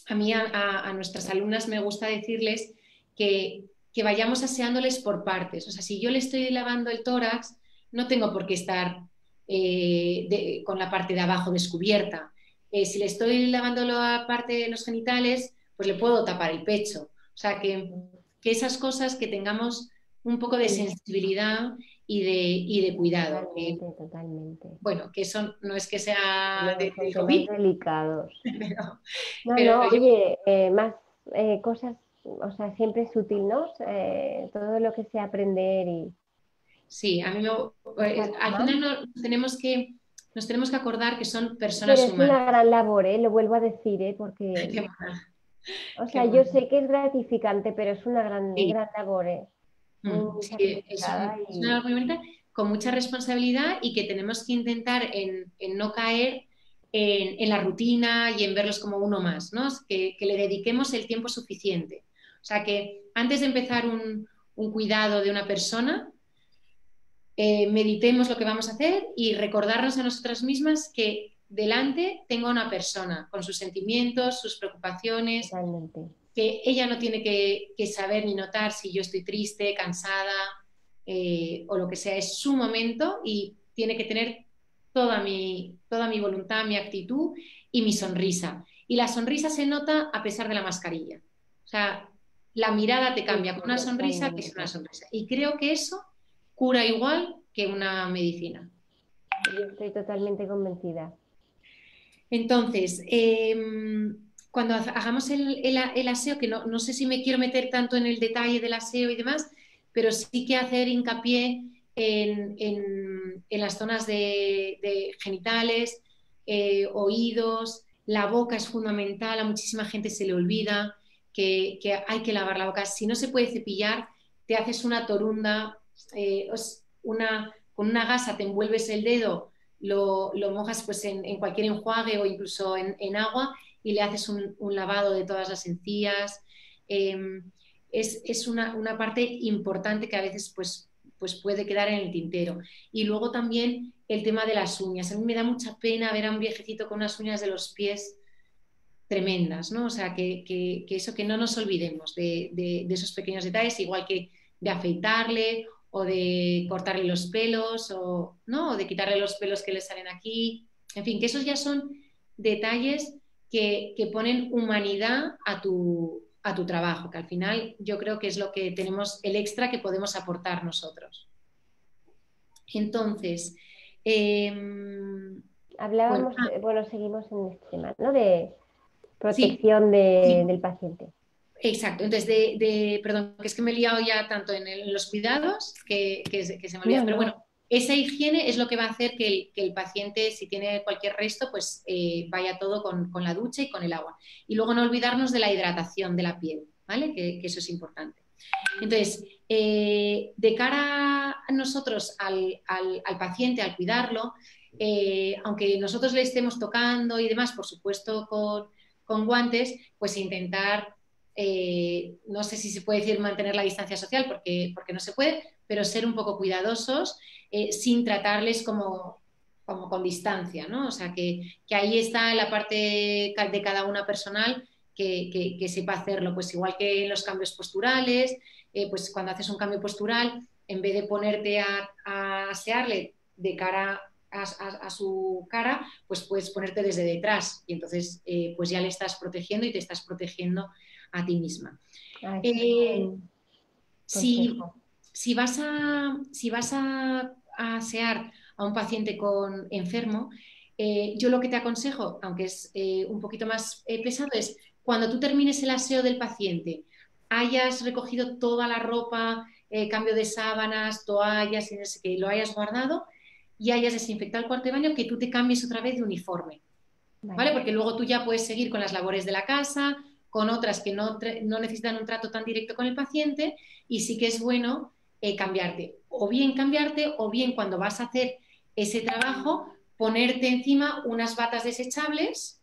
S3: a mí a nuestras alumnas me gusta decirles que vayamos aseándoles por partes. O sea, si yo le estoy lavando el tórax, no tengo por qué estar con la parte de abajo descubierta. Si le estoy lavando la parte de los genitales, pues le puedo tapar el pecho. O sea, que esas cosas que tengamos un poco de sensibilidad y de cuidado.
S2: Totalmente.
S3: Bueno, que eso no es que sea
S2: de temas delicados.
S3: pero
S2: oye, más cosas, o sea, siempre es útil, ¿no? Todo lo que sea aprender y...
S3: Sí, a mí al final nos tenemos que acordar que son personas
S2: humanas. Pero es una gran labor, lo vuelvo a decir, porque... O sea, yo sé que es gratificante, pero es una gran labor,
S3: Sí, es una labor muy bonita, con mucha responsabilidad y que tenemos que intentar en no caer en la rutina y en verlos como uno más, ¿no? Que le dediquemos el tiempo suficiente. O sea, que antes de empezar un cuidado de una persona, meditemos lo que vamos a hacer y recordarnos a nosotras mismas que delante tengo una persona con sus sentimientos, sus preocupaciones, que ella no tiene que saber ni notar si yo estoy triste, cansada o lo que sea, es su momento y tiene que tener toda mi voluntad, mi actitud y mi sonrisa. Y la sonrisa se nota a pesar de la mascarilla. O sea, la mirada te cambia con una sonrisa que es una sonrisa. Y creo que eso cura igual que una medicina.
S2: Yo estoy totalmente convencida.
S3: Entonces, cuando hagamos el aseo, que no sé si me quiero meter tanto en el detalle del aseo y demás, pero sí que hacer hincapié en las zonas de genitales, oídos, la boca es fundamental, a muchísima gente se le olvida que hay que lavar la boca. Si no se puede cepillar, te haces una torunda, con una gasa te envuelves el dedo, lo mojas pues en cualquier enjuague o incluso en agua y le haces un lavado de todas las encías. Es una parte importante que a veces pues puede quedar en el tintero. Y luego también el tema de las uñas. A mí me da mucha pena ver a un viejecito con unas uñas de los pies tremendas, ¿no? O sea, que eso, que no nos olvidemos de esos pequeños detalles, igual que de afeitarle o de cortarle los pelos ¿no? O de quitarle los pelos que le salen aquí. En fin, que esos ya son detalles que ponen humanidad a tu trabajo, que al final yo creo que es lo que tenemos, el extra que podemos aportar nosotros. Entonces,
S2: hablábamos, bueno, seguimos en este tema, ¿no? De
S3: Sí,
S2: protección
S3: sí,
S2: del paciente.
S3: exacto. Entonces, perdón, que es que me he liado ya tanto en los cuidados que se me olvida.
S2: No,
S3: Pero bueno,
S2: no,
S3: esa higiene es lo que va a hacer que el paciente, si tiene cualquier resto, pues vaya todo con la ducha y con el agua. Y luego no olvidarnos de la hidratación de la piel, ¿vale? Que eso es importante. Entonces, de cara a nosotros, al paciente, al cuidarlo, aunque nosotros le estemos tocando y demás, por supuesto con guantes, pues intentar, no sé si se puede decir mantener la distancia social, porque no se puede, pero ser un poco cuidadosos sin tratarles como con distancia, ¿no? O sea, que ahí está la parte de cada una personal que sepa hacerlo, pues igual que en los cambios posturales, pues cuando haces un cambio postural, en vez de ponerte a asearle de cara a su cara, pues puedes ponerte desde detrás y entonces pues ya le estás protegiendo y te estás protegiendo a ti misma.
S2: ah, eso es
S3: Eh,
S2: buen
S3: si,
S2: consejo.
S3: si vas a asear a un paciente enfermo, yo lo que te aconsejo, aunque es un poquito más pesado, es cuando tú termines el aseo del paciente, hayas recogido toda la ropa, cambio de sábanas, toallas, y no sé qué, lo hayas guardado y hayas desinfectado el cuarto de baño, que tú te cambies otra vez de uniforme. ¿Vale?
S2: Vale,
S3: Porque luego tú ya puedes seguir con las labores de la casa, con otras que no necesitan un trato tan directo con el paciente y sí que es bueno cambiarte. O bien cuando vas a hacer ese trabajo, ponerte encima unas batas desechables,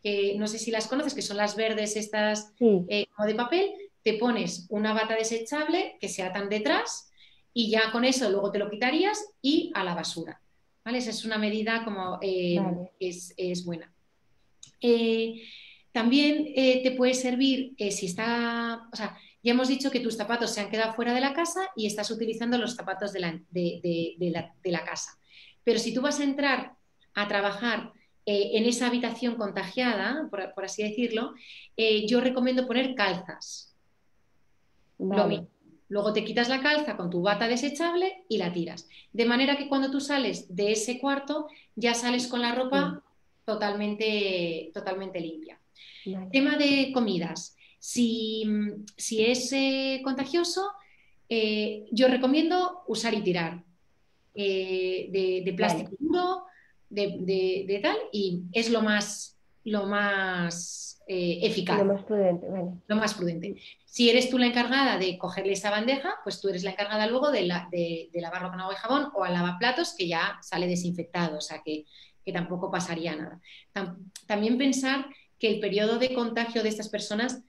S3: que no sé si las conoces, que son las verdes estas
S2: sí,
S3: como de papel, te pones una bata desechable que se atan detrás y ya con eso luego te lo quitarías y a la basura. ¿Vale? Esa es una medida como
S2: vale,
S3: es buena. Eh, También te puede servir si está, o sea, ya hemos dicho que tus zapatos se han quedado fuera de la casa y estás utilizando los zapatos de la casa. Pero si tú vas a entrar a trabajar en esa habitación contagiada, por así decirlo, yo recomiendo poner calzas. Lo
S2: vale,
S3: mismo. Luego te quitas la calza con tu bata desechable y la tiras. De manera que cuando tú sales de ese cuarto ya sales con la
S2: sí,
S3: ropa totalmente limpia.
S2: vale,
S3: Tema de comidas. Si es contagioso, yo recomiendo usar y tirar de
S2: vale.
S3: plástico duro, de tal, y es lo más
S2: Lo
S3: eficaz,
S2: más prudente, vale.
S3: lo más prudente. Si eres tú la encargada de cogerle esa bandeja, pues tú eres la encargada luego de lavarlo con agua y jabón o al lavaplatos, que ya sale desinfectado, o sea que tampoco pasaría nada. También pensar que el periodo de contagio de estas personas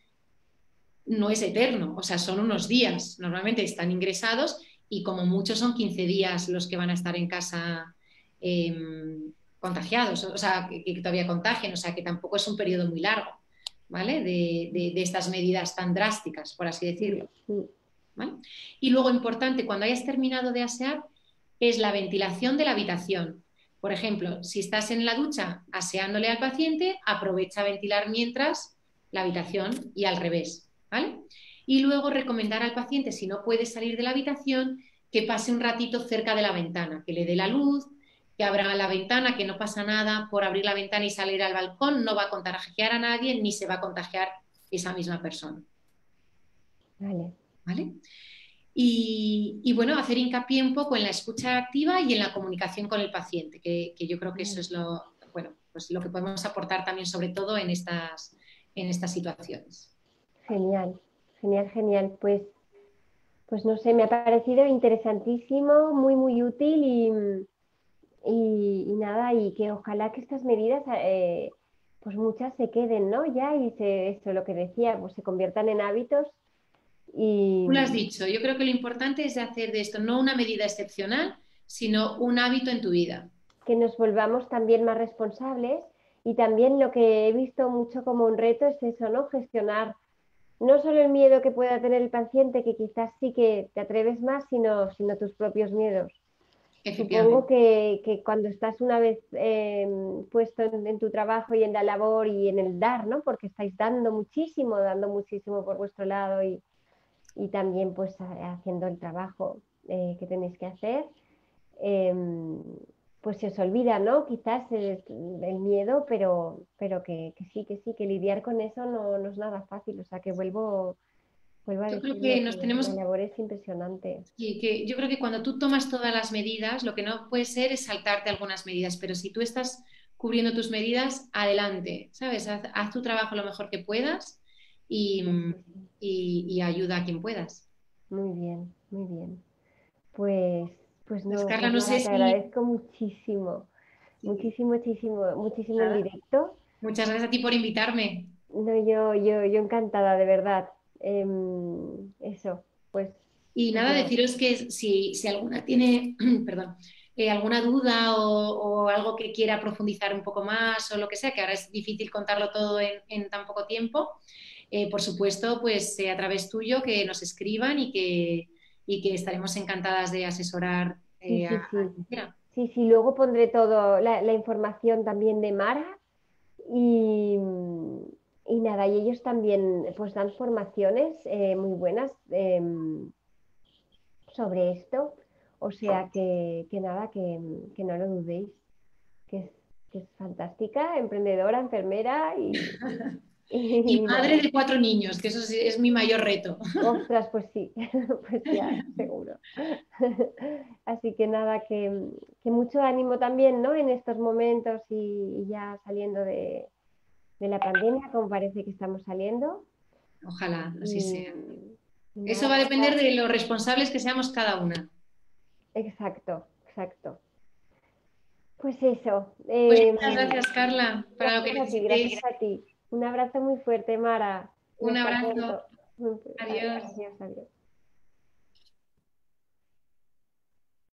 S3: no es eterno, o sea, son unos días. Normalmente están ingresados y como mucho son 15 días los que van a estar en casa eh, contagiados, o sea, que todavía contagien, o sea, que tampoco es un periodo muy largo, ¿vale? De estas medidas tan drásticas, por así decirlo.
S2: Sí,
S3: ¿Vale? Y luego, importante, cuando hayas terminado de asear, es la ventilación de la habitación. Por ejemplo, si estás en la ducha aseándole al paciente, aprovecha a ventilar mientras la habitación y al revés. ¿Vale? Y luego recomendar al paciente, si no puede salir de la habitación, que pase un ratito cerca de la ventana, que le dé la luz, que abra la ventana, que no pasa nada por abrir la ventana y salir al balcón, no va a contagiar a nadie ni se va a contagiar esa misma persona.
S2: vale.
S3: ¿Vale? Y bueno, hacer hincapié un poco en la escucha activa y en la comunicación con el paciente, que yo creo que eso
S2: Vale.
S3: es bueno, pues lo que podemos aportar también, sobre todo en estas situaciones.
S2: Genial, genial, genial. Pues no sé, me ha parecido interesantísimo, muy, muy útil y nada, y que ojalá que estas medidas, pues muchas se queden, ¿no? Ya y esto lo que decía, pues se conviertan en hábitos y
S3: Tú lo has dicho, yo creo que lo importante es hacer de esto no una medida excepcional, sino un hábito en tu vida.
S2: que nos volvamos también más responsables. Y también lo que he visto mucho como un reto es eso, ¿no? Gestionar no solo el miedo que pueda tener el paciente, que quizás sí que te atreves más, sino tus propios miedos. Supongo
S3: Efectivamente,
S2: que cuando estás una vez puesto en tu trabajo y en la labor y en el dar, ¿no? Porque estáis dando muchísimo por vuestro lado y también pues haciendo el trabajo que tenéis que hacer. eh, pues se os olvida, ¿no? Quizás el miedo, pero que sí, que lidiar con eso no es nada fácil. O sea, que vuelvo a
S3: Yo creo
S2: decirlo,
S3: que
S2: que
S3: nos tenemos,
S2: la labor es impresionante.
S3: sí, que yo creo que cuando tú tomas todas las medidas, lo que no puede ser es saltarte algunas medidas, pero si tú estás cubriendo tus medidas, adelante, ¿sabes? Haz tu trabajo lo mejor que puedas y, y ayuda a quien puedas.
S2: Muy bien, muy bien. Pues,
S3: Pues
S2: no,
S3: Carla,
S2: pues
S3: no
S2: nada,
S3: sé
S2: te
S3: si...
S2: agradezco muchísimo,
S3: Sí,
S2: muchísimo el
S3: nada.
S2: directo.
S3: Muchas gracias a ti por invitarme.
S2: No, yo encantada, de verdad. Eso, pues,
S3: Y
S2: pues
S3: nada,
S2: nada.
S3: deciros que si alguna tiene, perdón, alguna duda o algo que quiera profundizar un poco más o lo que sea, que ahora es difícil contarlo todo en tan poco tiempo, por supuesto, pues a través tuyo que nos escriban y que estaremos encantadas de asesorar
S2: Sí, sí,
S3: a
S2: sí.
S3: quien quiera.
S2: Sí, sí, luego pondré todo la información también de Mara y, y nada, y ellos también pues dan formaciones muy buenas sobre esto. O sea que nada, que no lo dudéis, que es, que es fantástica, emprendedora, enfermera
S3: Y
S2: y
S3: madre
S2: nada.
S3: de 4 niños, que eso es mi mayor reto.
S2: Ostras, pues sí, pues ya, seguro. Así que nada, que mucho ánimo también, ¿no? En estos momentos y ya saliendo de la pandemia, como parece que estamos saliendo.
S3: Ojalá, así sea.
S2: Y, y
S3: Eso
S2: nada,
S3: va a
S2: pues
S3: depender de lo responsables que seamos cada una.
S2: exacto, exacto. Pues eso.
S3: Pues muchas gracias, Carla, para lo que
S2: Gracias a ti,
S3: necesitéis.
S2: gracias a ti. Un abrazo muy fuerte, Mara, y
S3: Un
S2: hasta
S3: abrazo.
S2: pronto.
S3: Adiós.
S2: Adiós, adiós.